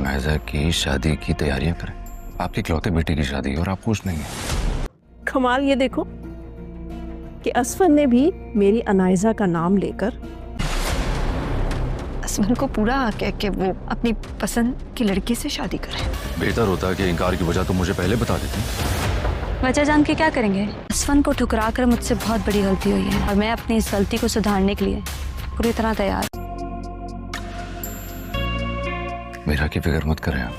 अनायजा की शादी की तैयारियां करें। आपकी इकलौते बेटे की शादी है और आप खुश नहीं है। कमाल ये देखो कि असफन ने भी मेरी अनायजा का नाम लेकर असफन को पूरा हक है कि वो अपनी पसंद की लड़की से शादी करे। बेहतर होता कि इनकार की वजह तो मुझे पहले बता देते। वजह जान के क्या करेंगे? असफन को ठुकरा कर मुझसे बहुत बड़ी गलती हुई है और मैं अपनी इस गलती को सुधारने के लिए पूरी तरह तैयार। मेरा की फिक्र मत करें आप।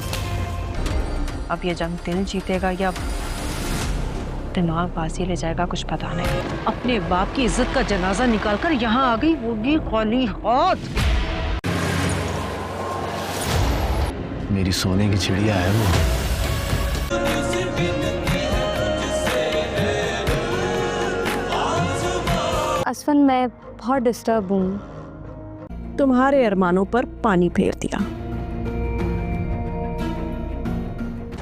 अब ये जंग दिल जीतेगा या दिमाग बाजी ले जाएगा कुछ पता नहीं। अपने बाप की इज्जत का जनाजा निकालकर यहाँ आ गई होगी खाली हाथ। मेरी सोने की चिड़िया है वो। असफन मैं बहुत डिस्टर्ब हूँ। तुम्हारे अरमानों पर पानी फेर दिया।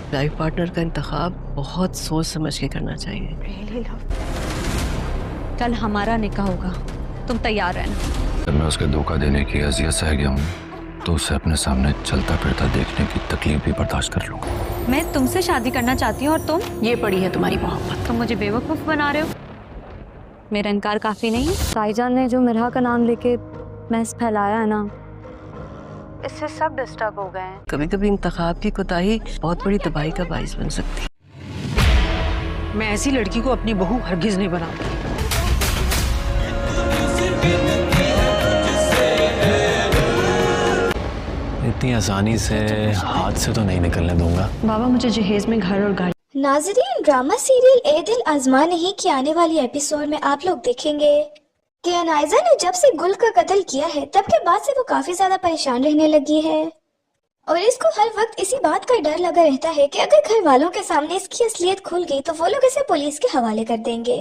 लाइफ पार्टनर का इंतखाब बहुत सोच समझ के करना चाहिए। कल हमारा निकाह होगा, तुम तैयार रहना। जब मैं उसके धोखा देने की अजियत सह गया हूँ तो उसे अपने सामने चलता फिरता देखने की तकलीफ भी बर्दाश्त कर लूंगा। मैं तुमसे शादी करना चाहती हूँ और तुम? ये पड़ी है तुम्हारी मोहब्बत। तुम मुझे बेवकूफ बना रहे हो। मेरा इनकार काफी नहीं है। साईजान ने जो मिरहा का नाम लेके मैस फैलाया है ना, इससे सब डिस्टर्ब हो गए हैं। कभी कभी इंतखाब की कोताही बहुत बड़ी तबाही का बाइस बन सकती है। मैं ऐसी लड़की को अपनी बहू हरगिज नहीं बनाऊंगी। इतनी आसानी से हाथ से तो नहीं निकलने दूंगा। बाबा मुझे जहेज में घर और गाड़ी। नाज़रीन, ड्रामा सीरियल ए दिल आजमा नहीं की आने वाली एपिसोड में आप लोग देखेंगे कि अनायजा ने जब से गुल का कत्ल किया है तब के बाद से वो काफी ज्यादा परेशान रहने लगी है और इसको हर वक्त इसी बात का डर लगा रहता है कि अगर घर वालों के सामने इसकी असलियत खुल गई तो वो लोग इसे पुलिस के हवाले कर देंगे।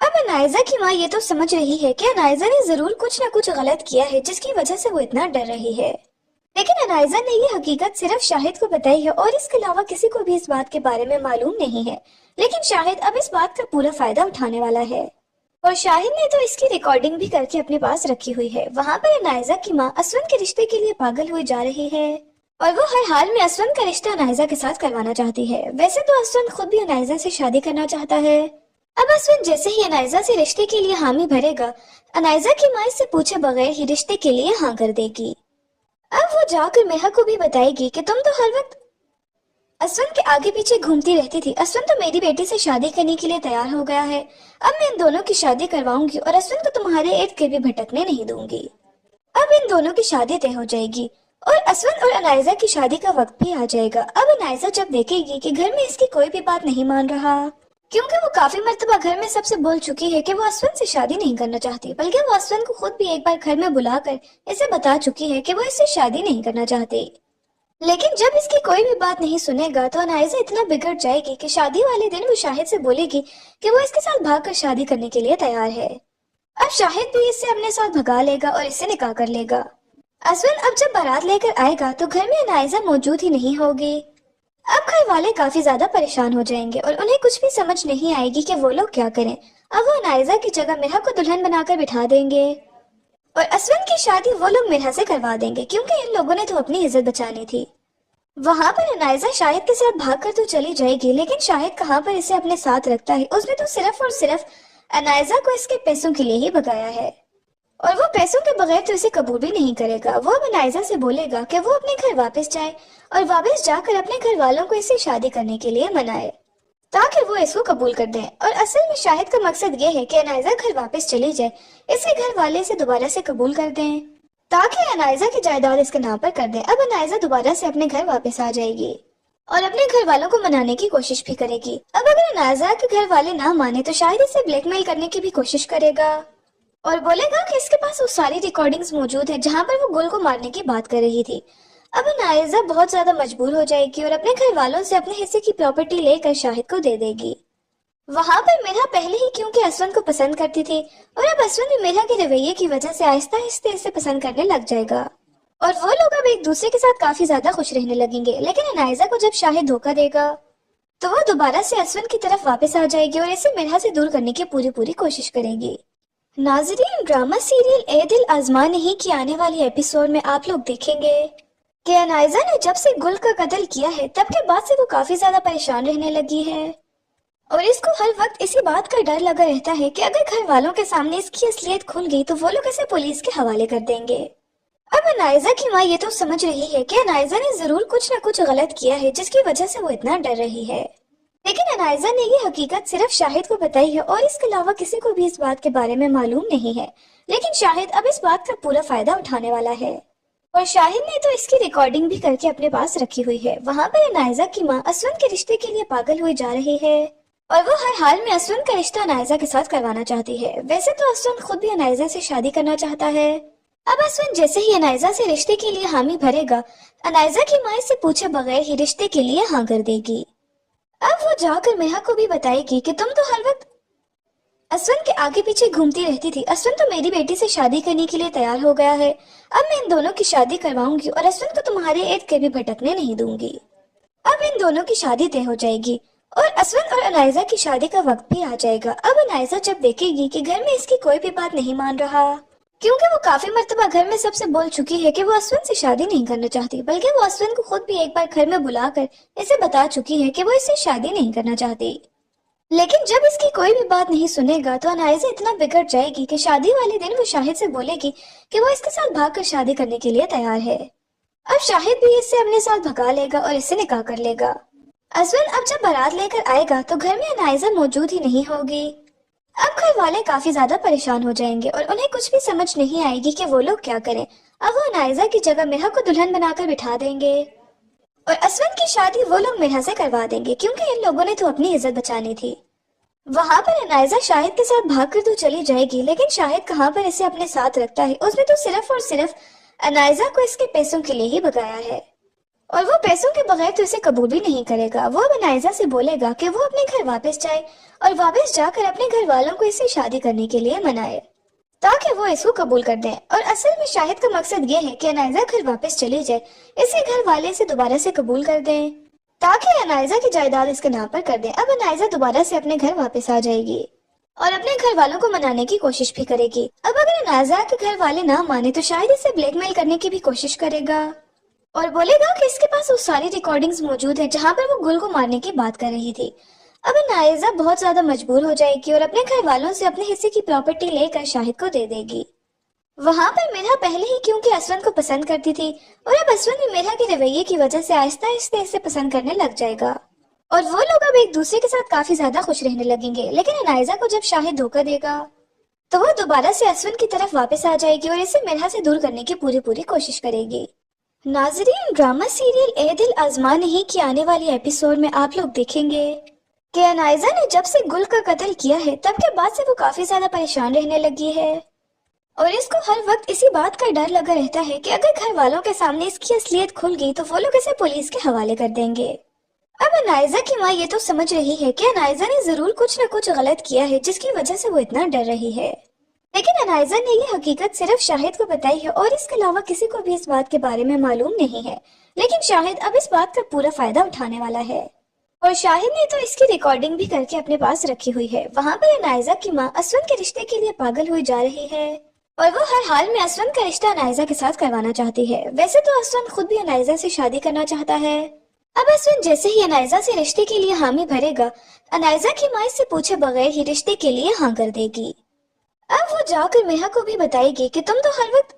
अब अनायजा की माँ ये तो समझ रही है कि अनायजा ने जरूर कुछ न कुछ गलत किया है जिसकी वजह से वो इतना डर रही है, लेकिन अनायजा ने ये हकीकत सिर्फ शाहिद को बताई है और इसके अलावा किसी को भी इस बात के बारे में मालूम नहीं है। लेकिन शाहिद अब इस बात का पूरा फायदा उठाने वाला है और शाहिद ने तो इसकी रिकॉर्डिंग भी करके अपने पास रखी हुई है। वहाँ पर अनायजा की माँ असवन के रिश्ते के लिए पागल हुई जा रही है और वो हर हाल में असवन का रिश्ता अनायजा के साथ करवाना चाहती है। वैसे तो असवन खुद भी अनायजा से शादी करना चाहता है। अब असवन जैसे ही अनायजा से रिश्ते के लिए हामी भरेगा, अनायजा की माँ इससे पूछे बगैर ही रिश्ते के लिए हाँ कर देगी। अब वो जाकर मेहा को भी बताएगी कि तुम तो हर वक्त असवन के आगे पीछे घूमती रहती थी। असवन तो मेरी बेटी से शादी करने के लिए तैयार हो गया है। अब मैं इन दोनों की शादी करवाऊंगी और असवन को तुम्हारे इर्द गिर्द भी भटकने नहीं दूंगी। अब इन दोनों की शादी तय हो जाएगी और असवन और अनायजा की शादी का वक्त भी आ जाएगा। अब अनायजा जब देखेगी कि घर में इसकी कोई भी बात नहीं मान रहा, क्योंकि वो काफी मर्तबा घर में सबसे बोल चुकी है कि वो असवन से शादी नहीं करना चाहती, बल्कि वो असवन को खुद भी एक बार घर में बुलाकर इसे बता चुकी है कि वो इससे शादी नहीं करना चाहती। लेकिन जब इसकी कोई भी बात नहीं सुनेगा तो अनायजा इतना बिगड़ जाएगी कि शादी वाले दिन वो शाहिद से बोलेगी कि वो इसके साथ भागकर शादी करने के लिए तैयार है। अब शाहिद भी इससे अपने साथ भगा लेगा और इससे निकाह कर लेगा। असवन अब जब बारात लेकर आएगा तो घर में अनायजा मौजूद ही नहीं होगी। अब घर वाले काफी ज्यादा परेशान हो जाएंगे और उन्हें कुछ भी समझ नहीं आएगी कि वो लोग क्या करें। अब वो अनायजा की जगह मिरहा को दुल्हन बनाकर बिठा देंगे और असवन की शादी वो लोग मिरहा से करवा देंगे, क्योंकि इन लोगों ने तो अपनी इज्जत बचानी थी। वहाँ पर अनायजा शाहिद के साथ भागकर तो चली जाएगी, लेकिन शाहिद कहाँ पर इसे अपने साथ रखता है। उसने तो सिर्फ और सिर्फ अनायजा को इसके पैसों के लिए ही भगाया है और वो पैसों के बगैर तो इसे कबूल भी नहीं करेगा। वो अब अनायजा से बोलेगा कि वो अपने घर वापस जाए और वापस जाकर अपने घर वालों को इससे शादी करने के लिए मनाए ताकि वो इसको कबूल कर दें। और असल में शाहिद का मकसद ये है कि अनायजा घर वापस चली जाए, इसके घर वाले इसे दोबारा से कबूल कर दें ताकि अनायजा की जायदाद इसके नाम पर कर दें। अब अनायजा दोबारा से अपने घर वापस आ जाएगी और अपने घर वालों को मनाने की कोशिश भी करेगी। अब अगर अनायजा के घर वाले ना माने तो शायद इसे ब्लैकमेल करने की भी कोशिश करेगा और बोलेगा कि इसके पास वो सारी रिकॉर्डिंग्स मौजूद है जहाँ पर वो गुल को मारने की बात कर रही थी। अब अनायजा बहुत ज्यादा मजबूर हो जाएगी और अपने घर वालों से अपने हिस्से की प्रॉपर्टी लेकर शाहिद को दे देगी। वहाँ पर मिरहा पहले ही क्योंकि असवन को पसंद करती थी और अब असवन भी मिरहा के रवैये की वजह से आहिस्ता आहिस्ता इसे पसंद करने लग जाएगा और वो लोग अब एक दूसरे के साथ काफी ज्यादा खुश रहने लगेंगे। लेकिन अनायजा को जब शाहिद धोखा देगा तो वो दोबारा से असवन की तरफ वापस आ जाएगी और इसे मिरहा से दूर करने की पूरी कोशिश करेगी। नाज़रीन, ड्रामा सीरियल ए दिल आजमा नहीं की आने वाली एपिसोड में आप लोग देखेंगे कि अनाइजा ने जब से गुल का कत्ल किया है तब के बाद से वो काफी ज्यादा परेशान रहने लगी है और इसको हर वक्त इसी बात का डर लगा रहता है कि अगर घर वालों के सामने इसकी असलियत खुल गई तो वो लोग इसे पुलिस के हवाले कर देंगे। अब अनाइजा की माँ ये तो समझ रही है कि अनाइजा ने जरूर कुछ न कुछ गलत किया है जिसकी वजह से वो इतना डर रही है, लेकिन अनाइजा ने ये हकीकत सिर्फ शाहिद को बताई है और इसके अलावा किसी को भी इस बात के बारे में मालूम नहीं है। लेकिन शाहिद अब इस बात का पूरा फायदा उठाने वाला है और शाहिद ने तो इसकी रिकॉर्डिंग भी करके अपने पास रखी हुई है। वहाँ पर अनाइजा की माँ असवन के रिश्ते के लिए पागल हुई जा रही है और वो हर हाल में असवन का रिश्ता अनाइजा के साथ करवाना चाहती है। वैसे तो असवन खुद भी अनाइजा से शादी करना चाहता है। अब असवन जैसे ही अनाइजा से रिश्ते के लिए हामी भरेगा, अनाइजा की माँ इससे पूछे बगैर ही रिश्ते के लिए हाँ कर देगी। अब वो जाकर मेहा को भी बताएगी कि तुम तो हर वक्त असवन के आगे पीछे घूमती रहती थी। असवन तो मेरी बेटी से शादी करने के लिए तैयार हो गया है। अब मैं इन दोनों की शादी करवाऊंगी और असवन को तुम्हारे इर्द गिर्द भी भटकने नहीं दूंगी। अब इन दोनों की शादी तय हो जाएगी और असवन और अनाइजा की शादी का वक्त भी आ जाएगा। अब अनाइजा जब देखेगी कि घर में इसकी कोई भी बात नहीं मान रहा, क्योंकि वो काफी मर्तबा घर में सबसे बोल चुकी है कि वो असवन से शादी नहीं करना चाहती, बल्कि वो असवन को खुद भी एक बार घर में बुलाकर इसे बता चुकी है कि वो इससे शादी नहीं करना चाहती। लेकिन जब इसकी कोई भी बात नहीं सुनेगा तो अनाइजा इतना बिगड़ जाएगी कि शादी वाले दिन वो शाहिद से बोलेगी कि वो इसके साथ भागकर शादी करने के लिए तैयार है। अब शाहिद भी इससे अपने साथ भगा लेगा और इससे निकाह कर लेगा। असवन अब जब बारात लेकर आएगा तो घर में अनाइजा मौजूद ही नहीं होगी। अब घर वाले काफी ज्यादा परेशान हो जाएंगे और उन्हें कुछ भी समझ नहीं आएगी कि वो लोग क्या करें। अब वो अनाइजा की जगह मेहा को दुल्हन बनाकर बिठा देंगे और असवन की शादी वो लोग मेहा से करवा देंगे, क्योंकि इन लोगों ने तो अपनी इज्जत बचानी थी। वहाँ पर अनाइजा शाहिद के साथ भागकर तो चली जाएगी, लेकिन शाहिद कहाँ पर इसे अपने साथ रखता है। उसने तो सिर्फ और सिर्फ अनाइजा को इसके पैसों के लिए ही भगाया है और वो पैसों के बगैर तो इसे कबूल भी नहीं करेगा। वो अब अनाइजा से बोलेगा कि वो अपने घर वापस जाए और वापस जाकर अपने घर वालों को इससे शादी करने के लिए मनाए ताकि वो इसको कबूल कर दें। और असल में शाहिद का मकसद ये है कि अनाइजा घर वापस चली जाए, इसे घर वाले से दोबारा से कबूल कर दें ताकि अनाइजा की जायदाद इसके नाम पर कर दें। अब अनाइजा दोबारा से अपने घर वापस आ जाएगी और अपने घर वालों को मनाने की कोशिश भी करेगी। अब अगर अनाइजा के घर वाले ना माने तो शायद इसे ब्लैकमेल करने की भी कोशिश करेगा और बोलेगा कि इसके पास वो सारी रिकॉर्डिंग्स मौजूद है जहाँ पर वो गुल को मारने की बात कर रही थी। अब अनाइजा बहुत ज्यादा मजबूर हो जाएगी और अपने घर वालों से अपने हिस्से की प्रॉपर्टी लेकर शाहिद को दे देगी। वहाँ पर मेरा पहले ही क्योंकि असवन को पसंद करती थी और अब असवन भी मेरा के रवैये की वजह से आहिस्ता आहिस्ता इसे पसंद करने लग जाएगा और वो लोग अब एक दूसरे के साथ काफी ज्यादा खुश रहने लगेंगे। लेकिन अनाइजा को जब शाहिद धोखा देगा तो वो दोबारा से असवन की तरफ वापस आ जाएगी और इसे मेरा से दूर करने की पूरी कोशिश करेगी। नाजरीन, ड्रामा सीरियल ए दिल आजमा नहीं की आने वाली एपिसोड में आप लोग देखेंगे कि अनाइजा ने जब से गुल का कत्ल किया है तब के बाद से वो काफी ज्यादा परेशान रहने लगी है और इसको हर वक्त इसी बात का डर लगा रहता है कि अगर घर वालों के सामने इसकी असलियत खुल गई तो वो लोग इसे पुलिस के हवाले कर देंगे। अब अनाइजा की माँ ये तो समझ रही है कि अनाइजा ने जरूर कुछ न कुछ गलत किया है जिसकी वजह से वो इतना डर रही है, लेकिन अनाइजा ने ये हकीकत सिर्फ शाहिद को बताई है और इसके अलावा किसी को भी इस बात के बारे में मालूम नहीं है। लेकिन शाहिद अब इस बात का पूरा फायदा उठाने वाला है और शाहिद ने तो इसकी रिकॉर्डिंग भी करके अपने पास रखी हुई है। वहाँ पर अनाइजा की माँ असवन के रिश्ते के लिए पागल हुई जा रही है और वो हर हाल में असवन का रिश्ता अनाइजा के साथ करवाना चाहती है। वैसे तो असवन खुद भी अनाइजा से शादी करना चाहता है। अब असवन जैसे ही अनाइजा से रिश्ते के लिए हामी भरेगा, अनाइजा की माँ इससे पूछे बगैर ही रिश्ते के लिए हाँ कर देगी। अब वो जाकर मेहा को भी बताएगी कि तुम तो हर वक्त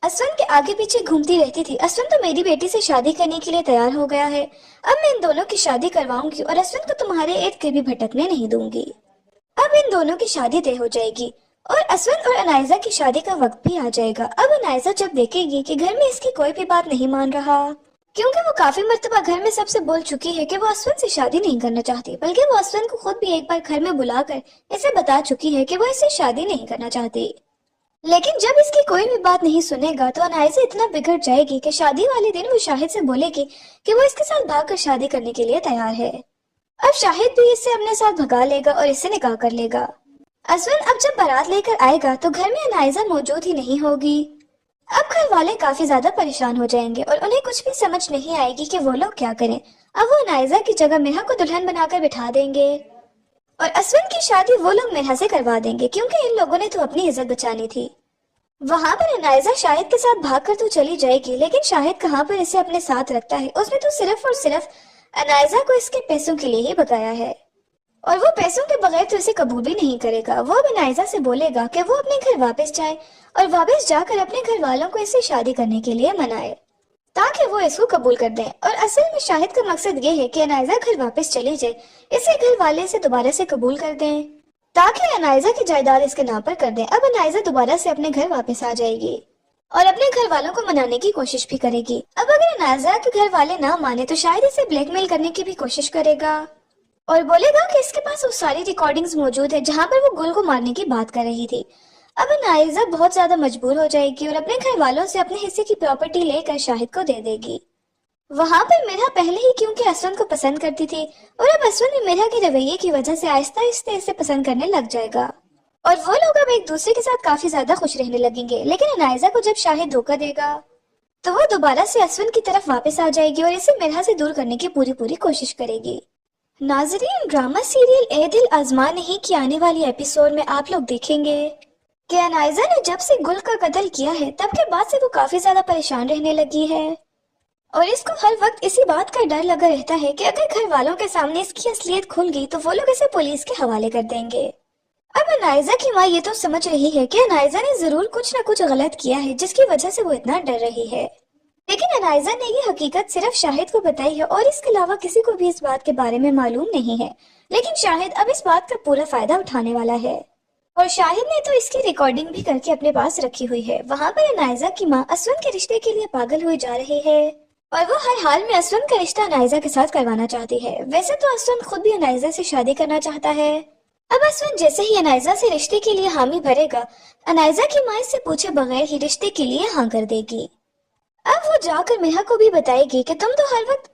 असवन के आगे पीछे घूमती रहती थी। असवन तो मेरी बेटी से शादी करने के लिए तैयार हो गया है। अब मैं इन दोनों की शादी करवाऊंगी और असवन को तुम्हारे इर्द गिर्द भी भटकने नहीं दूंगी। अब इन दोनों की शादी तय हो जाएगी और असवन और अनाइजा की शादी का वक्त भी आ जाएगा। अब अनाइजा जब देखेगी कि घर में इसकी कोई भी बात नहीं मान रहा, क्योंकि वो काफी मर्तबा घर में सबसे बोल चुकी है कि वो असवन से शादी नहीं करना चाहती, बल्कि वो असवन को खुद भी एक बार घर में बुलाकर इसे बता चुकी है कि वो इससे शादी नहीं करना चाहती। लेकिन जब इसकी कोई भी बात नहीं सुनेगा तो अनाइजा इतना बिगड़ जाएगी कि शादी वाले दिन वो शाहिद से बोलेगी कि वो इसके साथ भागकर शादी करने के लिए तैयार है। अब शाहिद भी इससे अपने साथ भगा लेगा और इससे निकाह कर लेगा। असवन अब जब बारात लेकर आएगा तो घर में अनाइजा मौजूद ही नहीं होगी। अब घर वाले काफी ज्यादा परेशान हो जाएंगे और उन्हें कुछ भी समझ नहीं आएगी कि वो लोग क्या करें। अब वो अनाइजा की जगह मेहा को दुल्हन बनाकर बिठा देंगे और असवन की शादी वो लोग मेहा से करवा देंगे, क्योंकि इन लोगों ने तो अपनी इज्जत बचानी थी। वहां पर अनायजा शाहिद के साथ भागकर तो चली जाएगी, लेकिन शाहिद कहाँ पर इसे अपने साथ रखता है। उसने तो सिर्फ और सिर्फ अनायजा को इसके पैसों के लिए ही भगाया है, और वो पैसों के बगैर तो इसे कबूल भी नहीं करेगा। वो अब अनायजा से बोलेगा कि वो अपने घर वापस जाए और वापस जाकर अपने घर वालों को इससे शादी करने के लिए मनाए ताकि वो इसको कबूल कर दें। और असल में शाहिद का मकसद ये है कि अनायजा घर वापस चली जाए, इसे घर वाले से दोबारा से कबूल कर दें ताकि अनायजा की जायदाद इसके नाम पर कर दें। अब अनायजा दोबारा से अपने घर वापस आ जाएगी और अपने घर वालों को मनाने की कोशिश भी करेगी। अब अगर अनायजा के घर वाले ना माने तो शायद इसे ब्लैकमेल करने की भी कोशिश करेगा और बोलेगा कि इसके पास वो सारी रिकॉर्डिंग्स मौजूद है जहां पर वो गुल को मारने की बात कर रही थी। अब अनायजा बहुत ज्यादा मजबूर हो जाएगी और अपने घर वालों से अपने हिस्से की प्रॉपर्टी लेकर शाहिद को दे देगी। वहां पर मिरा पहले ही क्योंकि असवन को पसंद करती थी, और अब असवन भी मिरा के रवैये की वजह से आहिस्ता आहिस्ता इसे पसंद करने लग जाएगा और वो लोग अब एक दूसरे के साथ काफी ज्यादा खुश रहने लगेंगे। लेकिन अनायजा को जब शाहिद धोखा देगा तो वो दोबारा से असवन की तरफ वापस आ जाएगी और इसे मिरा से दूर करने की पूरी कोशिश करेगी। नाजरीन, ड्रामा सीरियल ए दिल आजमा नहीं की आने वाली एपिसोड में आप लोग देखेंगे कि अनायजा ने जब से गुल का कत्ल किया है तब के बाद से वो काफी ज्यादा परेशान रहने लगी है और इसको हर वक्त इसी बात का डर लगा रहता है कि अगर घर वालों के सामने इसकी असलियत खुल गई तो वो लोग इसे पुलिस के हवाले कर देंगे। अब अनायजा की माँ ये तो समझ रही है कि अनायजा ने जरूर कुछ न कुछ गलत किया है जिसकी वजह से वो इतना डर रही है, लेकिन अनायजा ने ये हकीकत सिर्फ शाहिद को बताई है और इसके अलावा किसी को भी इस बात के बारे में मालूम नहीं है। लेकिन शाहिद अब इस बात का पूरा फायदा उठाने वाला है और शाहिद ने तो इसकी रिकॉर्डिंग भी करके अपने पास रखी हुई है। वहाँ पर अनायजा की माँ असवन के रिश्ते के लिए पागल हुई जा रही है और वो हर हाल में असवन का रिश्ता अनायजा के साथ करवाना चाहती है। वैसे तो असवन खुद भी अनायजा से शादी करना चाहता है। अब असवन जैसे ही अनायजा से रिश्ते के लिए हामी भरेगा, अनायजा की माँ इससे पूछे बगैर ही रिश्ते के लिए हाँ कर देगी। अब वो जाकर मिहा को भी बताएगी कि तुम तो हर वक्त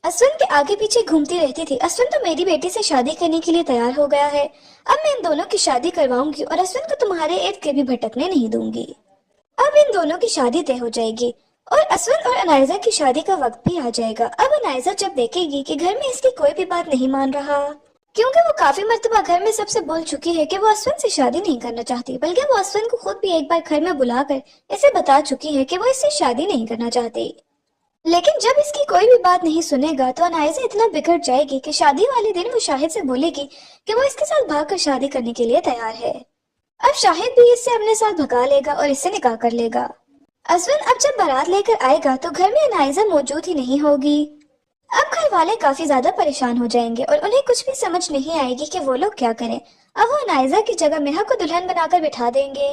असवन के आगे पीछे घूमती रहती थी। असवन तो मेरी बेटी से शादी करने के लिए तैयार हो गया है। अब मैं इन दोनों की शादी करवाऊंगी और असवन को तुम्हारे इर्द गिर्द भी भटकने नहीं दूंगी। अब इन दोनों की शादी तय हो जाएगी और असवन और अनायजा की शादी का वक्त भी आ जाएगा। अब अनायजा जब देखेगी कि घर में इसकी कोई भी बात नहीं मान रहा, क्योंकि वो काफी मर्तबा घर में सबसे बोल चुकी है कि वो असवन से शादी नहीं करना चाहती, बल्कि वो असवन को खुद भी एक बार घर में बुलाकर इसे बता चुकी है कि वो इससे शादी नहीं करना चाहती। लेकिन जब इसकी कोई भी बात नहीं सुनेगा तो अनायजा इतना बिगड़ जाएगी कि शादी वाले दिन वो शाहिद से बोलेगी कि वो इसके साथ भागकर शादी करने के लिए तैयार है। अब शाहिद भी इससे अपने साथ भगा लेगा और इससे निकाह कर लेगा। असवन अब जब बारात लेकर आएगा तो घर में अनायजा मौजूद ही नहीं होगी। अब घर वाले काफी ज्यादा परेशान हो जाएंगे और उन्हें कुछ भी समझ नहीं आएगी कि वो लोग क्या करें। अब वो अनायजा की जगह मिहा को दुल्हन बनाकर बिठा देंगे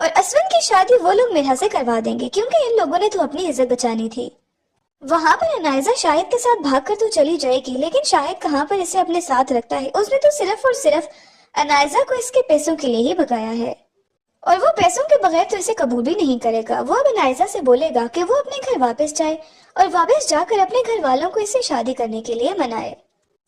और असवन की शादी वो लोग मिहा से करवा देंगे, क्योंकि इन लोगों ने तो अपनी इज्जत बचानी थी। वहां पर अनायजा शाहिद के साथ भागकर तो चली जाएगी, लेकिन शाहिद कहाँ पर इसे अपने साथ रखता है। उसने तो सिर्फ और सिर्फ अनायजा को इसके पैसों के लिए ही भगाया है और वो पैसों के बगैर तो इसे कबूल भी नहीं करेगा। वो अब अनायजा से बोलेगा कि वो अपने घर वापस जाए और वापस जाकर अपने घर वालों को इससे शादी करने के लिए मनाए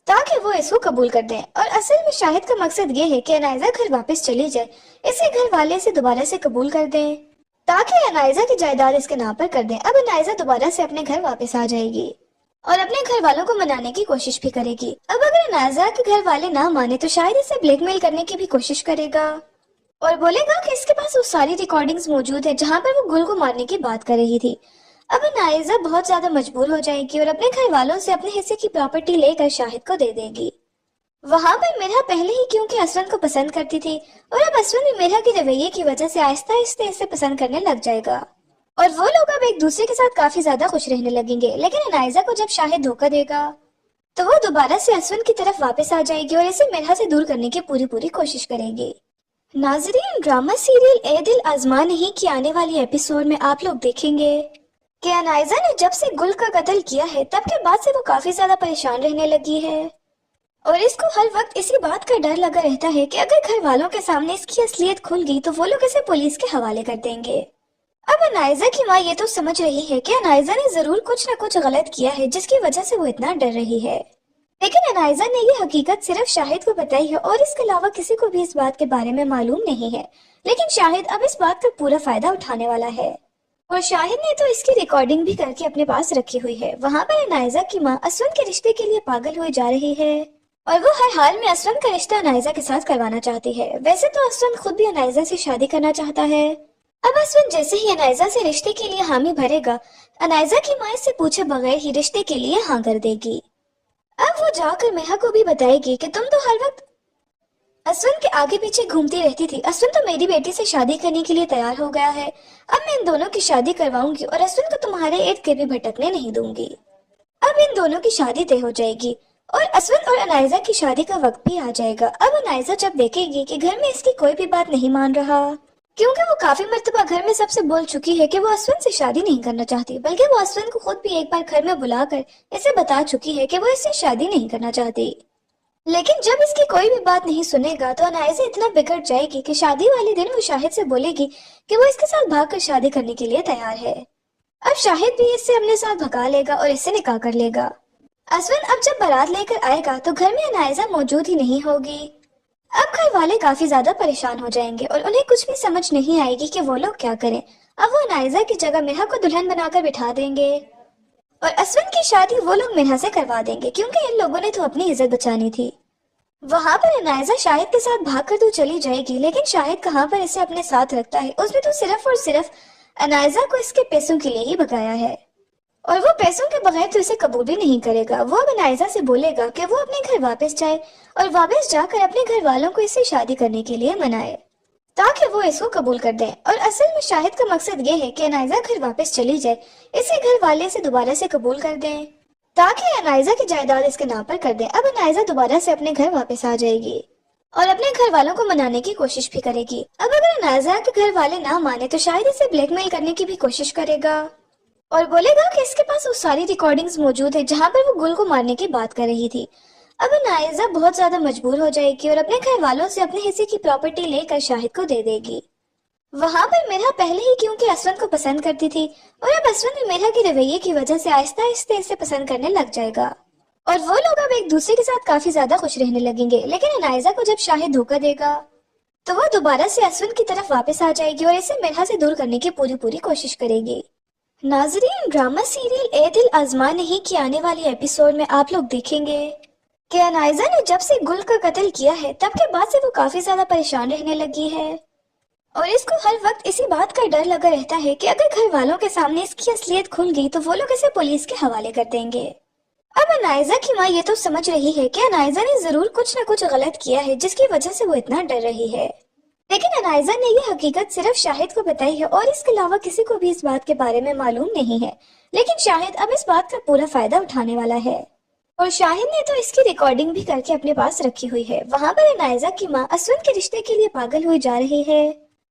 ताकि वो इसको कबूल कर दें। और असल में शाहिद का मकसद ये है कि अनायजा घर वापस चली जाए, इसे घर वाले से दोबारा से कबूल कर दें ताकि अनायजा की जायदाद इसके नाम पर कर दें। अब अनायजा दोबारा से अपने घर वापस आ जाएगी और अपने घर वालों को मनाने की कोशिश भी करेगी। अब अगर अनायजा के घर वाले ना माने तो शायद इसे ब्लैकमेल करने की भी कोशिश करेगा और बोलेगा कि इसके पास वो सारी रिकॉर्डिंग्स मौजूद है जहां पर वो गुल को मारने की बात कर रही थी। अब अनायजा बहुत ज्यादा मजबूर हो जाएगी और अपने घर वालों से अपने हिस्से की प्रॉपर्टी लेकर शाहिद को दे देगी। वहां पर मिरा पहले ही क्योंकि असवन को पसंद करती थी और अब असवन भी मिरा के रवैये की वजह से आहिस्ता आहिस्ता इसे पसंद करने लग जाएगा और वो लोग अब एक दूसरे के साथ काफी ज्यादा खुश रहने लगेंगे। लेकिन अनायजा को जब शाहिद धोखा देगा तो वो दोबारा से असवन की तरफ वापस आ जाएगी और इसे मिरा से दूर करने की पूरी कोशिश करेगी। नाजरीन, ड्रामा सीरियल ए दिल आजमा नहीं की आने वाली एपिसोड में आप लोग देखेंगे कि अनायजा ने जब से गुल का कत्ल किया है तब के बाद से वो काफी ज्यादा परेशान रहने लगी है और इसको हर वक्त इसी बात का डर लगा रहता है कि अगर घर वालों के सामने इसकी असलियत खुल गई तो वो लोग इसे पुलिस के हवाले कर देंगे। अब अनायजा की माँ ये तो समझ रही है कि अनायजा ने जरूर कुछ न कुछ गलत किया है जिसकी वजह से वो इतना डर रही है, लेकिन अनायजा ने ये हकीकत सिर्फ शाहिद को बताई है और इसके अलावा किसी को भी इस बात के बारे में मालूम नहीं है। लेकिन शाहिद अब इस बात का पूरा फायदा उठाने वाला है और शाहिद ने तो इसकी रिकॉर्डिंग भी करके अपने पास रखी हुई है। वहाँ पर अनायजा की माँ असवन के रिश्ते के लिए पागल हुई जा रही है और वो हर हाल में असलम का रिश्ता अनाइजा के साथ करवाना चाहती है। वैसे तो असलम खुद भी अनाइजा से शादी करना चाहता है। अब असलम जैसे ही अनाइजा से रिश्ते के लिए हामी भरेगा, अनाइजा की माँ इससे पूछे बगैर ही रिश्ते के लिए हाँ कर देगी। अब वो जाकर मेहा को भी बताएगी कि तुम तो हर वक्त असलम के आगे पीछे घूमती रहती थी। असलम तो मेरी बेटी से शादी करने के लिए तैयार हो गया है। अब मैं इन दोनों की शादी करवाऊंगी और असलम को तुम्हारे इर्द गिर्द भी भटकने नहीं दूंगी। अब इन दोनों की शादी तय हो जाएगी और असवन और अनाइजा की शादी का वक्त भी आ जाएगा। अब अनाइजा जब देखेगी कि घर में इसकी कोई भी बात नहीं मान रहा, क्योंकि वो काफी मर्तबा घर में सबसे बोल चुकी है कि वो असवन से शादी नहीं करना चाहती, बल्कि वो असवन को खुद भी एक बार घर में बुलाकर इसे बता चुकी है कि वो इससे शादी नहीं करना चाहती। लेकिन जब इसकी कोई भी बात नहीं सुनेगा तो अनाइजा इतना बिगड़ जाएगी कि शादी वाले दिन वो शाहिद से बोलेगी कि वो इसके साथ भागकर शादी करने के लिए तैयार है। अब शाहिद भी इससे अपने साथ भगा लेगा और इससे निकाह कर लेगा। असवन अब जब बारात लेकर आएगा तो घर में अनाइजा मौजूद ही नहीं होगी। अब घर वाले काफी ज्यादा परेशान हो जाएंगे और उन्हें कुछ भी समझ नहीं आएगी कि वो लोग क्या करें। अब वो अनाइजा की जगह मेहा को दुल्हन बनाकर बिठा देंगे और असवन की शादी वो लोग मेहा से करवा देंगे, क्योंकि इन लोगों ने तो अपनी इज्जत बचानी थी। वहां पर अनाइजा शाहिद के साथ भागकर तो चली जाएगी, लेकिन शाहिद कहाँ पर इसे अपने साथ रखता है। उसने तो सिर्फ और सिर्फ अनाइजा को इसके पैसों के लिए ही भगाया है और वो पैसों के बगैर तो इसे कबूल भी नहीं करेगा। वो अब अनाइजा से बोलेगा कि वो अपने घर वापस जाए और वापस जाकर अपने घर वालों को इससे शादी करने के लिए मनाए ताकि वो इसको कबूल कर दें। और असल में शाहिद का मकसद ये है कि अनाइजा घर वापस चली जाए, इसे घर वाले से दोबारा से कबूल कर दें ताकि अनाइजा की जायदाद इसके नाम पर कर दें। अब अनाइजा दोबारा से अपने घर वापस आ जाएगी और अपने घर वालों को मनाने की कोशिश भी करेगी। अब अगर अनाइजा के घर वाले ना माने तो शायद इसे ब्लैकमेल करने की भी कोशिश करेगा और बोलेगा कि इसके पास वो सारी रिकॉर्डिंग्स मौजूद है जहां पर वो गुल को मारने की बात कर रही थी। अब अनाइजा बहुत ज्यादा मजबूर हो जाएगी और अपने घर वालों से अपने हिस्से की प्रॉपर्टी लेकर शाहिद को दे देगी। वहां पर मेरा पहले ही क्योंकि असवन को पसंद करती थी और अब असवन भी मेरा के रवैये की वजह से आहिस्ता आहिस्ता इसे पसंद करने लग जाएगा और वो लोग अब एक दूसरे के साथ काफी ज्यादा खुश रहने लगेंगे। लेकिन अनाइजा को जब शाहिद धोखा देगा तो वो दोबारा से असवन की तरफ वापस आ जाएगी और इसे मेरा से दूर करने की पूरी कोशिश करेगी। नाजरीन, ड्रामा सीरियल ए दिल आजमा नहीं की आने वाली एपिसोड में आप लोग देखेंगे कि अनाइजा ने जब से गुल का कत्ल किया है तब के बाद से वो काफी ज्यादा परेशान रहने लगी है और इसको हर वक्त इसी बात का डर लगा रहता है कि अगर घर वालों के सामने इसकी असलियत खुल गई तो वो लोग इसे पुलिस के हवाले कर देंगे। अब अनाइजा की माँ ये तो समझ रही है कि अनाइजा ने जरूर कुछ न कुछ गलत किया है जिसकी वजह से वो इतना डर रही है, लेकिन अनाइजा ने ये हकीकत सिर्फ शाहिद को बताई है और इसके अलावा किसी को भी इस बात के बारे में मालूम नहीं है। लेकिन शाहिद अब इस बात का पूरा फायदा उठाने वाला है और शाहिद ने तो इसकी रिकॉर्डिंग भी करके अपने पास रखी हुई है। वहाँ पर अनाइजा की माँ असवन के रिश्ते के लिए पागल हुई जा रही है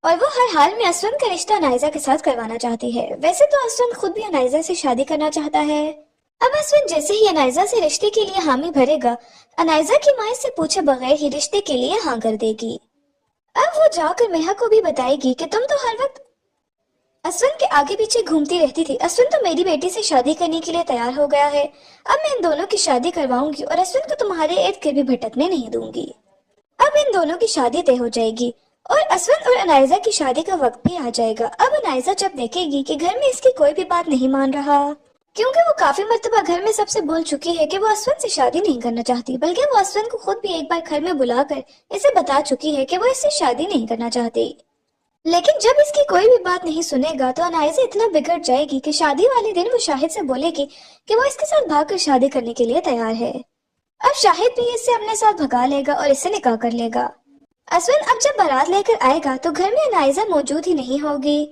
और वो हर हाल में असवन का रिश्ता अनाइजा के साथ करवाना चाहती है। वैसे तो असवन खुद भी अनाइजा से शादी करना चाहता है। अब असवन जैसे ही अनाइजा से रिश्ते के लिए हामी भरेगा, अनाइजा की माँ इससे पूछे बगैर ही रिश्ते के लिए हाँ कर देगी। अब वो जाकर मेहा को भी बताएगी कि तुम तो हर वक्त असवन के आगे पीछे घूमती रहती थी। असवन तो मेरी बेटी से शादी करने के लिए तैयार हो गया है। अब मैं इन दोनों की शादी करवाऊंगी और असवन को तुम्हारे इर्द गिर्द भी भटकने नहीं दूंगी। अब इन दोनों की शादी तय हो जाएगी और असवन और अनाइजा की शादी का वक्त भी आ जाएगा। अब अनाइजा जब देखेगी कि घर में इसकी कोई भी बात नहीं मान रहा, क्योंकि वो काफी मर्तबा घर में सबसे बोल चुकी है कि वो असवन से शादी नहीं करना चाहती, बल्कि वो असवन को खुद भी एक बार घर में बुलाकर इसे बता चुकी है कि वो इससे शादी नहीं करना चाहती। लेकिन जब इसकी कोई भी बात नहीं सुनेगा तो अनाइजा इतना बिगड़ जाएगी कि शादी वाले दिन वो शाहिद से बोलेगी कि वो इसके साथ भागकर शादी करने के लिए तैयार है। अब शाहिद भी इससे अपने साथ भगा लेगा और इससे निकाह कर लेगा। असवन अब जब बारात लेकर आएगा तो घर में अनाइजा मौजूद ही नहीं होगी।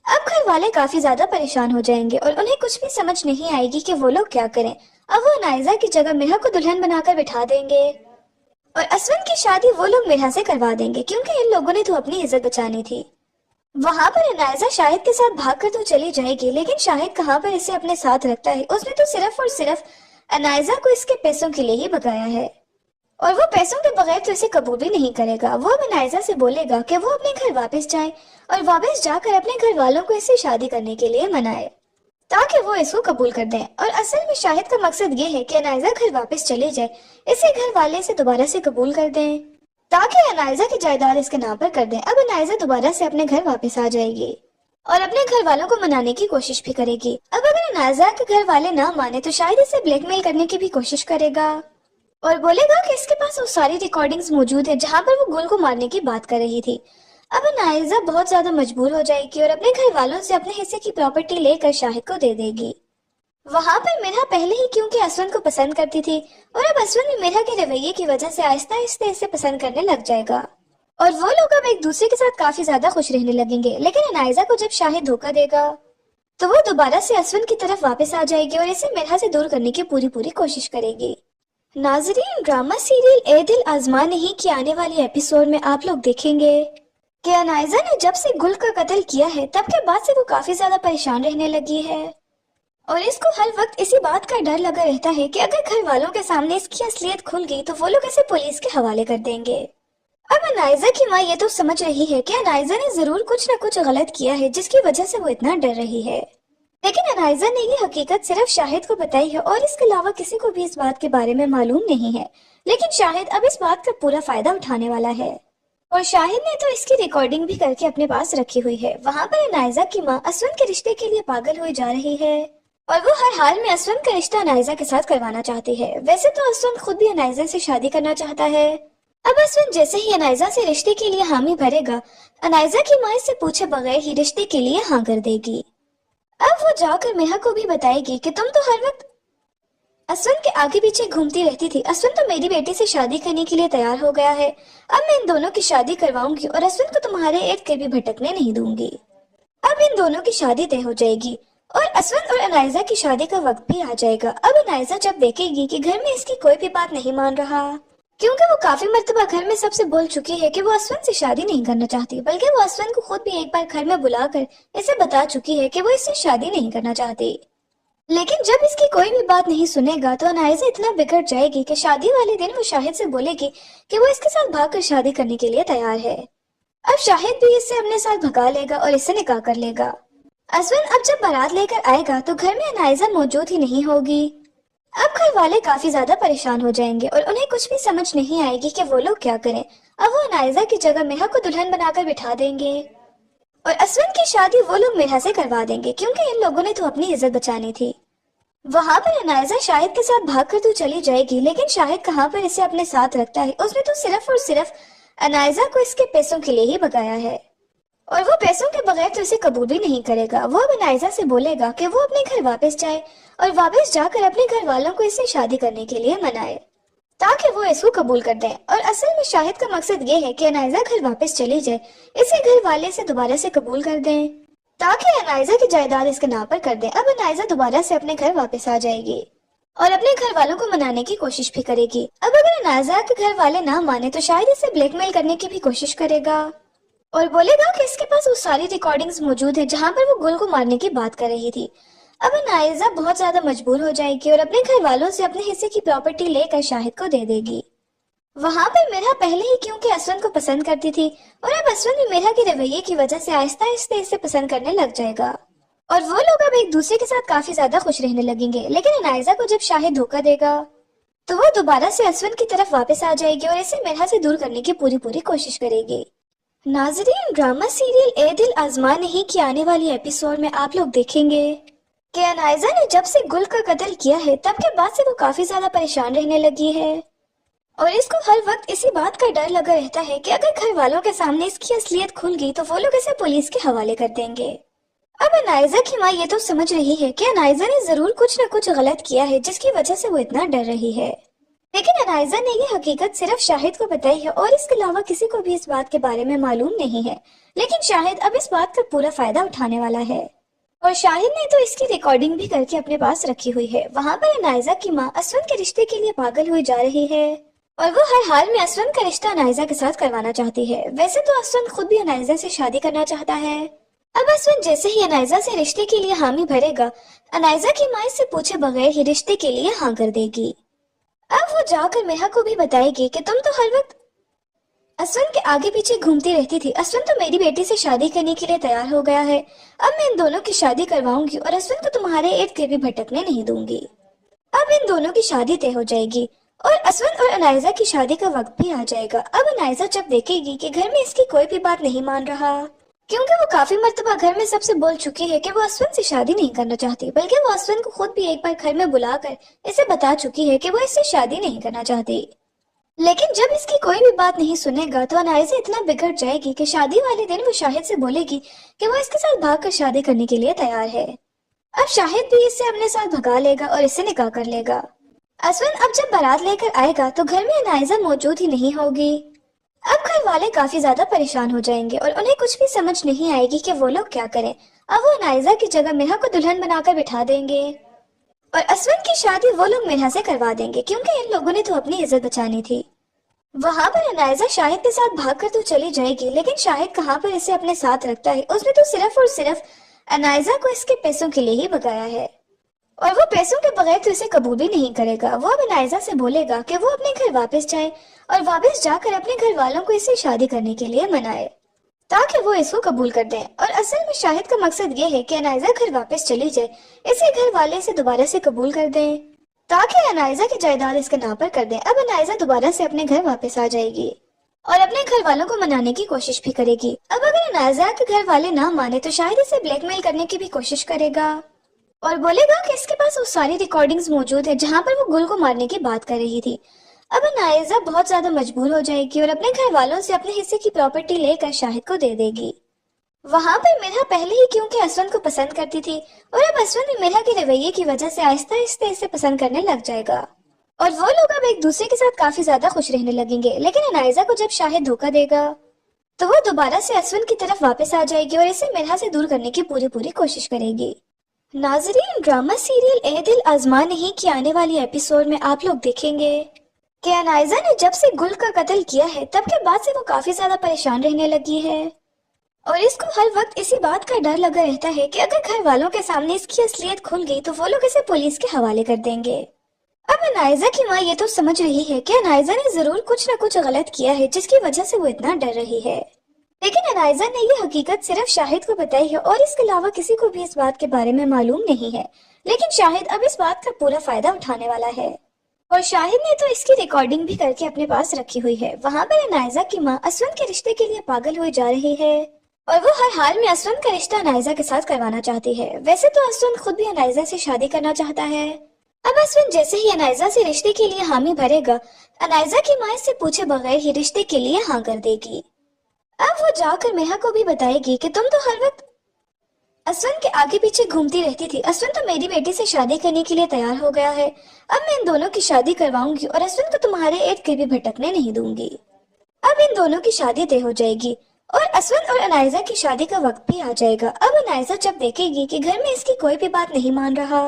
अब घर वाले काफी ज्यादा परेशान हो जाएंगे और उन्हें कुछ भी समझ नहीं आएगी कि वो लोग क्या करें। अब वो अनाइजा की जगह मेहा को दुल्हन बनाकर बिठा देंगे और असवन की शादी वो लोग मेहा से करवा देंगे, क्योंकि इन लोगों ने तो अपनी इज्जत बचानी थी। वहां पर अनाइजा शाहिद के साथ भागकर तो चली जाएगी, लेकिन शाहिद कहाँ पर इसे अपने साथ रखता है। उसने तो सिर्फ और सिर्फ अनाइजा को इसके पैसों के लिए ही भगाया है और वो पैसों के बगैर तो इसे कबूल भी नहीं करेगा। वो अब अनाइजा से बोलेगा कि वो अपने घर वापस जाए और वापस जाकर अपने घर वालों को इससे शादी करने के लिए मनाए ताकि वो इसको कबूल कर दें। और असल में शाहिद का मकसद ये है कि अनाइजा घर वापस चली जाए, इसे घर वाले से दोबारा से कबूल कर दें ताकि अनाइजा की जायदाद इसके नाम पर कर दें। अब अनाइजा दोबारा से अपने घर वापस आ जाएगी और अपने घर वालों को मनाने की कोशिश भी करेगी। अब अगर अनाइजा के घर वाले ना माने तो शायद इसे ब्लैकमेल करने की भी कोशिश करेगा और बोलेगा कि इसके पास वो सारी रिकॉर्डिंग्स मौजूद है जहां पर वो गुल को मारने की बात कर रही थी। अब अनाइजा बहुत ज्यादा मजबूर हो जाएगी और अपने घर वालों से अपने हिस्से की प्रॉपर्टी लेकर शाहिद को दे देगी। वहां पर मिरहा पहले ही क्योंकि असवन को पसंद करती थी और अब असवन भी मिरहा के रवैये की वजह से आहिस्ता आहिस्ता इसे पसंद करने लग जाएगा और वो लोग अब एक दूसरे के साथ काफी ज्यादा खुश रहने लगेंगे। लेकिन अनाइजा को जब शाहिद धोखा देगा तो वो दोबारा से असवन की तरफ वापस आ जाएगी और इसे मिरहा से दूर करने की पूरी कोशिश करेगी। नाजरीन, ड्रामा सीरियल ए दिल आजमा नहीं की आने वाली एपिसोड में आप लोग देखेंगे कि अनाइजा ने जब से गुल का कत्ल किया है तब के बाद से वो काफी ज्यादा परेशान रहने लगी है और इसको हर वक्त इसी बात का डर लगा रहता है कि अगर घर वालों के सामने इसकी असलियत खुल गई तो वो लोग इसे पुलिस के हवाले कर देंगे। अब अनाइजा की माँ ये तो समझ रही है कि अनाइजा ने जरूर कुछ न कुछ गलत किया है जिसकी वजह से वो इतना डर रही है, लेकिन अनाइजा ने ये हकीकत सिर्फ शाहिद को बताई है और इसके अलावा किसी को भी इस बात के बारे में मालूम नहीं है। लेकिन शाहिद अब इस बात का पूरा फायदा उठाने वाला है और शाहिद ने तो इसकी रिकॉर्डिंग भी करके अपने पास रखी हुई है। वहाँ पर अनाइजा की माँ असवन के रिश्ते के लिए पागल हुई जा रही है और वो हर हाल में असवन का रिश्ता अनाइजा के साथ करवाना चाहती है। वैसे तो असवन खुद भी अनाइजा से शादी करना चाहता है। अब असवन जैसे ही अनाइजा से रिश्ते के लिए हामी भरेगा, अनाइजा की माँ इससे पूछे बगैर ही रिश्ते के लिए हाँ कर देगी। अब वो जाकर मिरहा को भी बताएगी कि तुम तो हर वक्त असवन के आगे पीछे घूमती रहती थी। असवन तो मेरी बेटी से शादी करने के लिए तैयार हो गया है। अब मैं इन दोनों की शादी करवाऊंगी और असवन को तुम्हारे इर्द गिर्द भी भटकने नहीं दूंगी। अब इन दोनों की शादी तय हो जाएगी और असवन और अनाइजा की शादी का वक्त भी आ जाएगा। अब अनाइजा जब देखेगी कि घर में इसकी कोई भी बात नहीं मान रहा, क्योंकि वो काफी मर्तबा घर में सबसे बोल चुकी है कि वो असवन से शादी नहीं करना चाहती, बल्कि वो असवन को खुद भी एक बार घर में बुलाकर इसे बता चुकी है कि वो इससे शादी नहीं करना चाहती। लेकिन जब इसकी कोई भी बात नहीं सुनेगा तो अनाइजा इतना बिगड़ जाएगी कि शादी वाले दिन वो शाहिद से बोलेगी कि वो इसके साथ भागकर शादी करने के लिए तैयार है। अब शाहिद भी इससे अपने साथ भगा लेगा और इससे निकाह कर लेगा। असवन अब जब बारात लेकर आएगा तो घर में अनाइजा मौजूद ही नहीं होगी। अब घर वाले काफी ज्यादा परेशान हो जाएंगे और उन्हें कुछ भी समझ नहीं आएगी कि वो लोग क्या करें। अब वो अनाइजा की जगह मिरहा को दुल्हन बनाकर बिठा देंगे और असवन की शादी वो लोग मिरहा से करवा देंगे, क्योंकि इन लोगों ने तो अपनी इज्जत बचानी थी। वहाँ पर अनाइजा शाहिद के साथ भागकर तो चली जाएगी, लेकिन शाहिद कहाँ पर इसे अपने साथ रखता है। उसने तो सिर्फ और सिर्फ अनाइजा को इसके पैसों के लिए ही भगाया है और वो पैसों के बगैर तो इसे कबूल भी नहीं करेगा। वो अब अनाइजा से बोलेगा कि वो अपने घर वापस जाए और वापस जाकर अपने घर वालों को इससे शादी करने के लिए मनाए ताकि वो इसको कबूल कर दें। और असल में शाहिद का मकसद ये है कि अनाइजा घर वापस चली जाए, इसे घर वाले से दोबारा से कबूल कर दें ताकि अनाइजा की जायदाद इसके नाम पर कर दें। अब अनाइजा दोबारा से अपने घर वापस आ जाएगी और अपने घर वालों को मनाने की कोशिश भी करेगी। अब अगर अनाइजा के घर वाले ना माने तो शायद इसे ब्लैकमेल करने की भी कोशिश करेगा और बोलेगा कि इसके पास वो सारी रिकॉर्डिंग्स मौजूद है जहां पर वो गुल को मारने की बात कर रही थी। अब अनाइजा बहुत ज्यादा मजबूर हो जाएगी और अपने घर वालों से अपने हिस्से की प्रॉपर्टी लेकर शाहिद को दे देगी। वहाँ पर मिरहा पहले ही क्योंकि असवन को पसंद करती थी और अब असवन भी मिरहा के रवैये की वजह से आहिस्ता आहिस्ता इसे पसंद करने लग जाएगा और वो लोग अब एक दूसरे के साथ काफी ज्यादा खुश रहने लगेंगे। लेकिन अनाइजा को जब शाहिद धोखा देगा तो वो दोबारा से असवन की तरफ वापस आ जाएगी और इसे मिरहा से दूर करने की पूरी कोशिश करेगी। नाजरीन, ड्रामा सीरियल ए दिल आजमा नहीं की आने वाली एपिसोड में आप लोग देखेंगे कि अनाइजा ने जब से गुल का कत्ल किया है तब के बाद से वो काफी ज्यादा परेशान रहने लगी है और इसको हर वक्त इसी बात का डर लगा रहता है कि अगर घर वालों के सामने इसकी असलियत खुल गई तो वो लोग इसे पुलिस के हवाले कर देंगे। अब अनाइजा की माँ ये तो समझ रही है कि अनाइजा ने जरूर कुछ न कुछ गलत किया है जिसकी वजह से वो इतना डर रही है, लेकिन अनाइजा ने ये हकीकत सिर्फ शाहिद को बताई है और इसके अलावा किसी को भी इस बात के बारे में मालूम नहीं है। लेकिन शाहिद अब इस बात का पूरा फायदा उठाने वाला है और शाहिद ने तो इसकी रिकॉर्डिंग भी करके अपने पास रखी हुई है। वहाँ पर अनाइजा की माँ असवन के रिश्ते के लिए पागल हुई जा रही है और वो हर हाल में असवन का रिश्ता अनाइजा के साथ करवाना चाहती है। वैसे तो असवन खुद भी अनाइजा से शादी करना चाहता है। अब असवन जैसे ही अनाइजा से रिश्ते के लिए हामी भरेगा, अनाइजा की माँ इससे पूछे बगैर ही रिश्ते के लिए हाँ कर देगी। अब वो जाकर मिरहा को भी बताएगी कि तुम तो हर वक्त असवन के आगे पीछे घूमती रहती थी। असवन तो मेरी बेटी से शादी करने के लिए तैयार हो गया है। अब मैं इन दोनों की शादी करवाऊंगी और असवन को तुम्हारे इर्द गिर्द भी भटकने नहीं दूंगी। अब इन दोनों की शादी तय हो जाएगी और असवन और अनाइजा की शादी का वक्त भी आ जाएगा। अब अनाइजा जब देखेगी कि घर में इसकी कोई भी बात नहीं मान रहा, क्योंकि वो काफी मर्तबा घर में सबसे बोल चुकी है कि वो असवन से शादी नहीं करना चाहती, बल्कि वो असवन को खुद भी एक बार घर में बुलाकर इसे बता चुकी है कि वो इससे शादी नहीं करना चाहती। लेकिन जब इसकी कोई भी बात नहीं सुनेगा तो अनाइजा इतना बिगड़ जाएगी कि शादी वाले दिन वो शाहिद से बोलेगी कि वो इसके साथ भागकर शादी करने के लिए तैयार है। अब शाहिद भी इससे अपने साथ भगा लेगा और इससे निकाह कर लेगा। असवन अब जब बारात लेकर आएगा तो घर में अनाइजा मौजूद ही नहीं होगी। अब घर वाले काफी ज्यादा परेशान हो जाएंगे और उन्हें कुछ भी समझ नहीं आएगी कि वो लोग क्या करें। अब वो अनाइजा की जगह मिरा को दुल्हन बनाकर बिठा देंगे और असवन की शादी वो लोग मिरा से करवा देंगे, क्योंकि इन लोगों ने तो अपनी इज्जत बचानी थी। वहां पर अनाइजा शाहिद के साथ भागकर तो चली जाएगी, लेकिन शाहिद कहाँ पर इसे अपने साथ रखता है। उसने तो सिर्फ और सिर्फ अनाइजा को इसके पैसों के लिए ही भगाया है और वो पैसों के बगैर तो इसे कबूल भी नहीं करेगा। वो अब अनाइजा से बोलेगा कि वो अपने घर वापस जाए और वापस जाकर अपने घर वालों को इससे शादी करने के लिए मनाए ताकि वो इसको कबूल कर दें। और असल में शाहिद का मकसद ये है कि अनाइजा घर वापस चली जाए, इसे घर वाले से दोबारा से कबूल कर दें ताकि अनाइजा की जायदाद इसके नाम पर कर दें। अब अनाइजा दोबारा से अपने घर वापस आ जाएगी और अपने घर वालों को मनाने की कोशिश भी करेगी। अब अगर अनाइजा के घर वाले ना माने तो शायद इसे ब्लैकमेल करने की भी कोशिश करेगा और बोलेगा कि इसके पास वो सारी रिकॉर्डिंग्स मौजूद है जहां पर वो गुल को मारने की बात कर रही थी। अब अनाइजा बहुत ज्यादा मजबूर हो जाएगी और अपने घर वालों से अपने हिस्से की प्रॉपर्टी लेकर शाहिद को दे देगी। वहां पर मिरा पहले ही क्योंकि असवन को पसंद करती थी और अब असवन भी मिरा के रवैये की वजह से आहिस्ता आहिस्ता इसे पसंद करने लग जाएगा और वो लोग अब एक दूसरे के साथ काफी ज्यादा खुश रहने लगेंगे। लेकिन अनाइजा को जब शाहिद धोखा देगा तो वो दोबारा से असवन की तरफ वापस आ जाएगी और इसे मिरा से दूर करने की पूरी कोशिश करेगी। नाजरीन, ड्रामा सीरियल ए दिल आजमा नहीं की आने वाली एपिसोड में आप लोग देखेंगे कि अनाइजा ने जब से गुल का कत्ल किया है तब के बाद से वो काफी ज्यादा परेशान रहने लगी है और इसको हर वक्त इसी बात का डर लगा रहता है कि अगर घर वालों के सामने इसकी असलियत खुल गई तो वो लोग इसे पुलिस के हवाले कर देंगे। अब अनाइजा की माँ ये तो समझ रही है कि अनाइजा ने जरूर कुछ न कुछ गलत किया है जिसकी वजह से वो इतना डर रही है, लेकिन अनाइजा ने ये हकीकत सिर्फ शाहिद को बताई है और इसके अलावा किसी को भी इस बात के बारे में मालूम नहीं है। लेकिन शाहिद अब इस बात का पूरा फायदा उठाने वाला है और शाहिद ने तो इसकी रिकॉर्डिंग भी करके अपने पास रखी हुई है। वहाँ पर अनाइजा की माँ असवन के रिश्ते के लिए पागल हुई जा रही है और वो हर हाल में असवन का रिश्ता अनाइजा के साथ करवाना चाहती है। वैसे तो असवन खुद भी अनाइजा से शादी करना चाहता है। अब असवन जैसे ही अनाइजा से रिश्ते के लिए हामी भरेगा, अनाइजा की माँ इससे पूछे बगैर ही रिश्ते के लिए हाँ कर देगी। अब वो जाकर मेहा को भी बताएगी कि तुम तो हर वक्त असवन के आगे पीछे घूमती रहती थी। असवन तो मेरी बेटी से शादी करने के लिए तैयार हो गया है। अब मैं इन दोनों की शादी करवाऊंगी और असवन को तुम्हारे इर्द गिर्द भी भटकने नहीं दूंगी। अब इन दोनों की शादी तय हो जाएगी और असवन और अनाइजा की शादी का वक्त भी आ जाएगा। अब अनाइजा जब देखेगी कि घर में इसकी कोई भी बात नहीं मान रहा,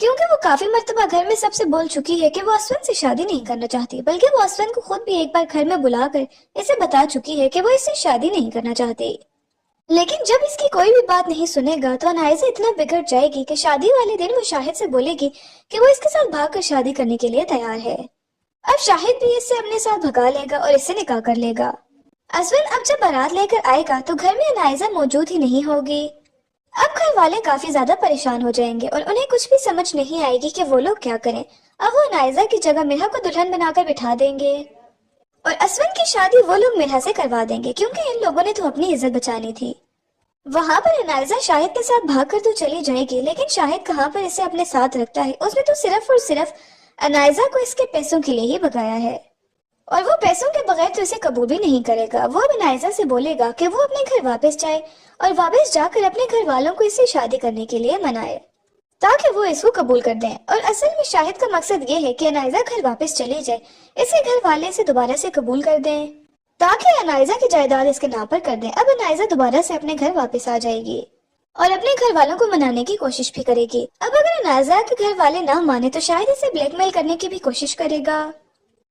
क्योंकि वो काफी मर्तबा घर में सबसे बोल चुकी है कि वो असवन से शादी नहीं करना चाहती, बल्कि वो असवन को खुद भी एक बार घर में बुलाकर इसे बता चुकी है कि वो इससे शादी नहीं करना चाहती। लेकिन जब इसकी कोई भी बात नहीं सुनेगा तो अनाइजा इतना बिगड़ जाएगी कि शादी वाले दिन वो शाहिद से बोलेगी कि वो इसके साथ भागकर शादी करने के लिए तैयार है। अब शाहिद भी इससे अपने साथ भगा लेगा और इससे निकाह कर लेगा। असवन अब जब बारात लेकर आएगा तो घर में अनाइजा मौजूद ही नहीं होगी। अब घर वाले काफी ज्यादा परेशान हो जाएंगे और उन्हें कुछ भी समझ नहीं आएगी कि वो लोग क्या करें। अब वो अनाइजा की जगह मिरा को दुल्हन बनाकर बिठा देंगे और असवन की शादी वो लोग मिरा से करवा देंगे, क्योंकि इन लोगों ने तो अपनी इज्जत बचानी थी। वहां पर अनाइजा शाहिद के साथ भागकर तो चली जाएगी, लेकिन शाहिद कहाँ पर इसे अपने साथ रखता है। उसने तो सिर्फ और सिर्फ अनाइजा को इसके पैसों के लिए ही भगाया है और वो पैसों के बगैर तो इसे कबूल भी नहीं करेगा। वो अब अनाइजा से बोलेगा कि वो अपने घर वापस जाए और वापस जाकर अपने घर वालों को इससे शादी करने के लिए मनाए ताकि वो इसको कबूल कर दें। और असल में शाहिद का मकसद ये है कि अनाइजा घर वापस चली जाए, इसे घर वाले से दोबारा से कबूल कर दें ताकि अनाइजा की जायदाद इसके नाम पर कर दें। अब अनाइजा दोबारा से अपने घर वापस आ जाएगी और अपने घर वालों को मनाने की कोशिश भी करेगी। अब अगर अनाइजा के घर वाले ना माने तो शायद इसे ब्लैकमेल करने की भी कोशिश करेगा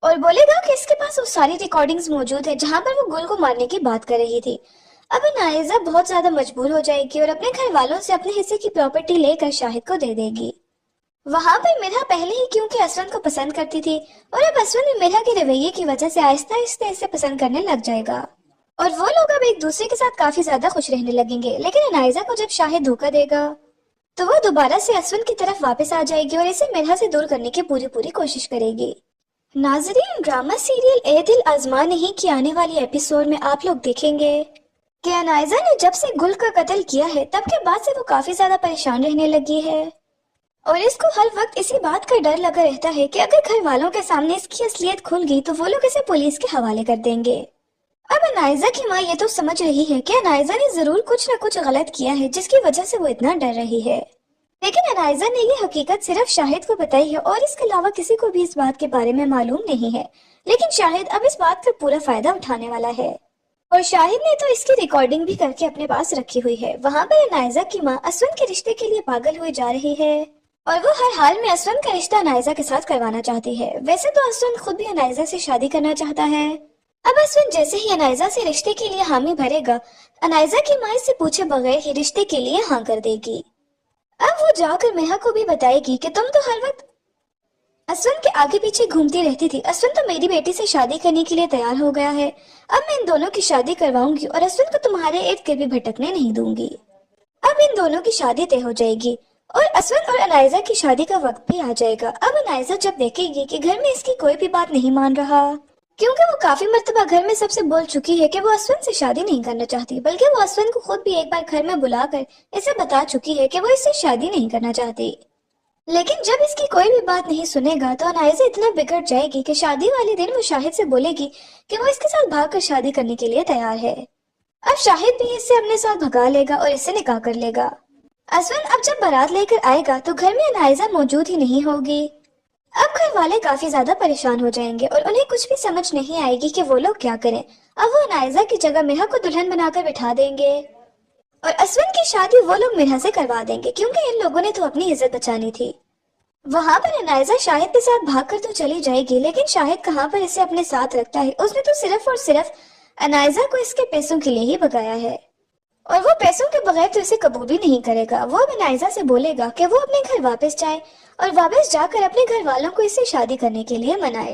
और बोलेगा कि इसके पास वो सारी रिकॉर्डिंग्स मौजूद है जहां पर वो गुल को मारने की बात कर रही थी। अब अनाइजा बहुत ज्यादा मजबूर हो जाएगी और अपने घर वालों से अपने हिस्से की प्रॉपर्टी लेकर शाहिद को दे देगी। वहां पर मिरा पहले ही क्योंकि असवन को पसंद करती थी और अब असवन भी मिरा के रवैये की वजह से आहिस्ता आहिस्ता इसे पसंद करने लग जाएगा और वो लोग अब एक दूसरे के साथ काफी ज्यादा खुश रहने लगेंगे। लेकिन अनाइजा को जब शाहिद धोखा देगा तो वो दोबारा से असवन की तरफ वापस आ जाएगी और इसे मिरा से दूर करने की पूरी कोशिश करेगी। नाजरीन, ड्रामा सीरियल ए दिल आजमा नहीं की आने वाली एपिसोड में आप लोग देखेंगे कि अनाइजा ने जब से गुल का कत्ल किया है तब के बाद से वो काफी ज्यादा परेशान रहने लगी है और इसको हर वक्त इसी बात का डर लगा रहता है कि अगर घर वालों के सामने इसकी असलियत खुल गई तो वो लोग इसे पुलिस के हवाले कर देंगे। अब अनाइजा की माँ ये तो समझ रही है कि अनाइजा ने जरूर कुछ न कुछ गलत किया है जिसकी वजह से वो इतना डर रही है, लेकिन अनाइजा ने ये हकीकत सिर्फ शाहिद को बताई है और इसके अलावा किसी को भी इस बात के बारे में मालूम नहीं है। लेकिन शाहिद अब इस बात का पूरा फायदा उठाने वाला है और शाहिद ने तो इसकी रिकॉर्डिंग भी करके अपने पास रखी हुई है। वहाँ पर अनाइजा की माँ असवन के रिश्ते के लिए पागल हुए जा रही है और वो हर हाल में असवन का रिश्ता अनाइजा के साथ करवाना चाहती है। वैसे तो असवन खुद भी अनाइजा से शादी करना चाहता है। अब असवन जैसे ही अनाइजा से रिश्ते के लिए हामी भरेगा, अनाइजा की माँ इससे पूछे बगैर ही रिश्ते के लिए हाँ कर देगी। अब वो जाकर मेहा को भी बताएगी कि तुम तो हर वक्त असवन के आगे पीछे घूमती रहती थी। असवन तो मेरी बेटी से शादी करने के लिए तैयार हो गया है। अब मैं इन दोनों की शादी करवाऊंगी और असवन को तुम्हारे इर्द गिर्द भी भटकने नहीं दूंगी। अब इन दोनों की शादी तय हो जाएगी और असवन और अनाइजा की शादी का वक्त भी आ जाएगा। अब अनाइजा जब देखेगी कि घर में इसकी कोई भी बात नहीं मान रहा, क्योंकि वो काफी मर्तबा घर में सबसे बोल चुकी है कि वो असवन से शादी नहीं करना चाहती, बल्कि वो असवन को खुद भी एक बार घर में बुलाकर इसे बता चुकी है कि वो इससे शादी नहीं करना चाहती। लेकिन जब इसकी कोई भी बात नहीं सुनेगा तो अनाइजा इतना बिगड़ जाएगी कि शादी वाले दिन वो शाहिद से बोलेगी कि वो इसके साथ भागकर शादी करने के लिए तैयार है। अब शाहिद भी इससे अपने साथ भगा लेगा और इससे निकाह कर लेगा। असवन अब जब बारात लेकर आएगा तो घर में अनाइजा मौजूद ही नहीं होगी। अब घर वाले काफी ज्यादा परेशान हो जाएंगे और उन्हें कुछ भी समझ नहीं आएगी कि वो लोग क्या करें। अब वो अनाइजा की जगह मेहा को दुल्हन बनाकर बिठा देंगे और असवन की शादी वो लोग मेहा से करवा देंगे, क्योंकि इन लोगों ने तो अपनी इज्जत बचानी थी। वहाँ पर अनाइजा शाहिद के साथ भागकर तो चली जाएगी, लेकिन शाहिद कहाँ पर इसे अपने साथ रखता है। उसने तो सिर्फ और सिर्फ अनाइजा को इसके पैसों के लिए ही भगाया है और वो पैसों के बगैर तो इसे कबूल भी नहीं करेगा। वो अब अनाइजा से बोलेगा कि वो अपने घर वापस जाए और वापस जाकर अपने घर वालों को इससे शादी करने के लिए मनाए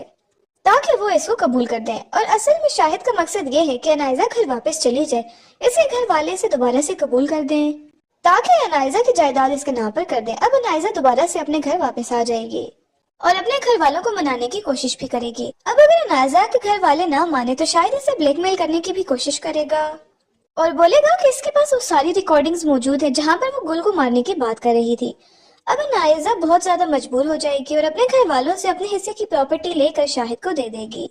ताकि वो इसको कबूल कर दें। और असल में शाहिद का मकसद ये है कि अनाइजा घर वापस चली जाए, इसे घर वाले से दोबारा से कबूल कर दें ताकि अनाइजा की जायदाद इसके नाम पर कर दें। अब अनाइजा दोबारा से अपने घर वापस आ जाएगी और अपने घर वालों को मनाने की कोशिश भी करेगी। अब अगर अनाइजा के घर वाले ना माने तो शायद इसे ब्लैकमेल करने की भी कोशिश करेगा और बोलेगा कि इसके पास वो सारी रिकॉर्डिंग्स मौजूद है जहाँ पर वो गुल को मारने की बात कर रही थी। अब अनाइजा बहुत ज्यादा मजबूर हो जाएगी और अपने घर वालों से अपने हिस्से की प्रॉपर्टी लेकर शाहिद को दे देगी।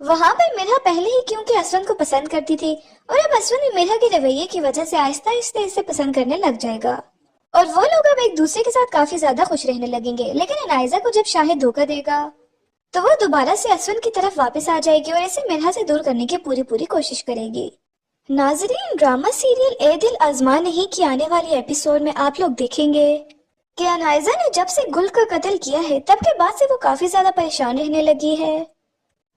वहाँ पर मिर्हा पहले ही क्योंकि असवन को पसंद करती थी और अब असवन भी मिर्हा के रवैये की वजह से आहिस्ता आहिस्ता इसे पसंद करने लग जाएगा और वो लोग अब एक दूसरे के साथ काफी ज्यादा खुश रहने लगेंगे। लेकिन अनाइजा को जब शाहिद धोखा देगा तो वो दोबारा से असवन की तरफ वापस आ जाएगी और इसे मिर्हा से दूर करने की पूरी कोशिश करेगी। नाजरीन, ड्रामा सीरियल ए दिल आजमा नहीं की आने वाली एपिसोड में आप लोग देखेंगे कि अनाइजा ने जब से गुल का कत्ल किया है तब के बाद से वो काफी ज्यादा परेशान रहने लगी है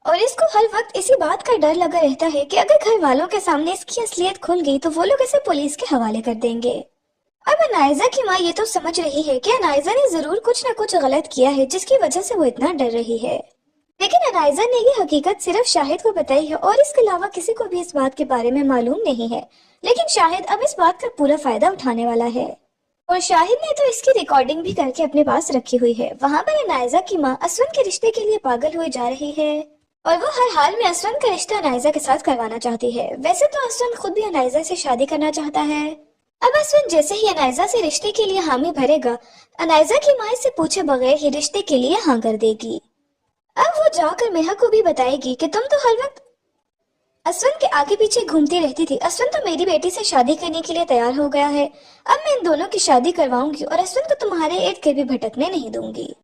और इसको हर वक्त इसी बात का डर लगा रहता है कि अगर घर वालों के सामने इसकी असलियत खुल गई तो वो लोग इसे पुलिस के हवाले कर देंगे। अब अनाइजा की माँ ये तो समझ रही है कि अनाइजा ने जरूर कुछ न कुछ गलत किया है जिसकी वजह से वो इतना डर रही है, लेकिन अनाइजा ने ये हकीकत सिर्फ शाहिद को बताई है और इसके अलावा किसी को भी इस बात के बारे में मालूम नहीं है। लेकिन शाहिद अब इस बात का पूरा फायदा उठाने वाला है और शाहिद ने तो इसकी रिकॉर्डिंग भी करके अपने पास रखी हुई है। वहाँ पर अनाइजा की माँ असवन के रिश्ते के लिए पागल हुए जा रही है और वो हर हाल में असवन का रिश्ता अनाइजा के साथ करवाना चाहती है। वैसे तो असवन खुद भी अनाइजा से शादी करना चाहता है। अब असवन जैसे ही अनाइजा से रिश्ते के लिए हामी भरेगा, अनाइजा की माँ इससे पूछे बगैर ही रिश्ते के लिए हाँ कर देगी। अब वो जाकर मेहा को भी बताएगी कि तुम तो हर वक्त असवन के आगे पीछे घूमती रहती थी। असवन तो मेरी बेटी से शादी करने के लिए तैयार हो गया है। अब मैं इन दोनों की शादी करवाऊंगी और असवन को तुम्हारे इर्द गिर्द भी भटकने नहीं दूंगी।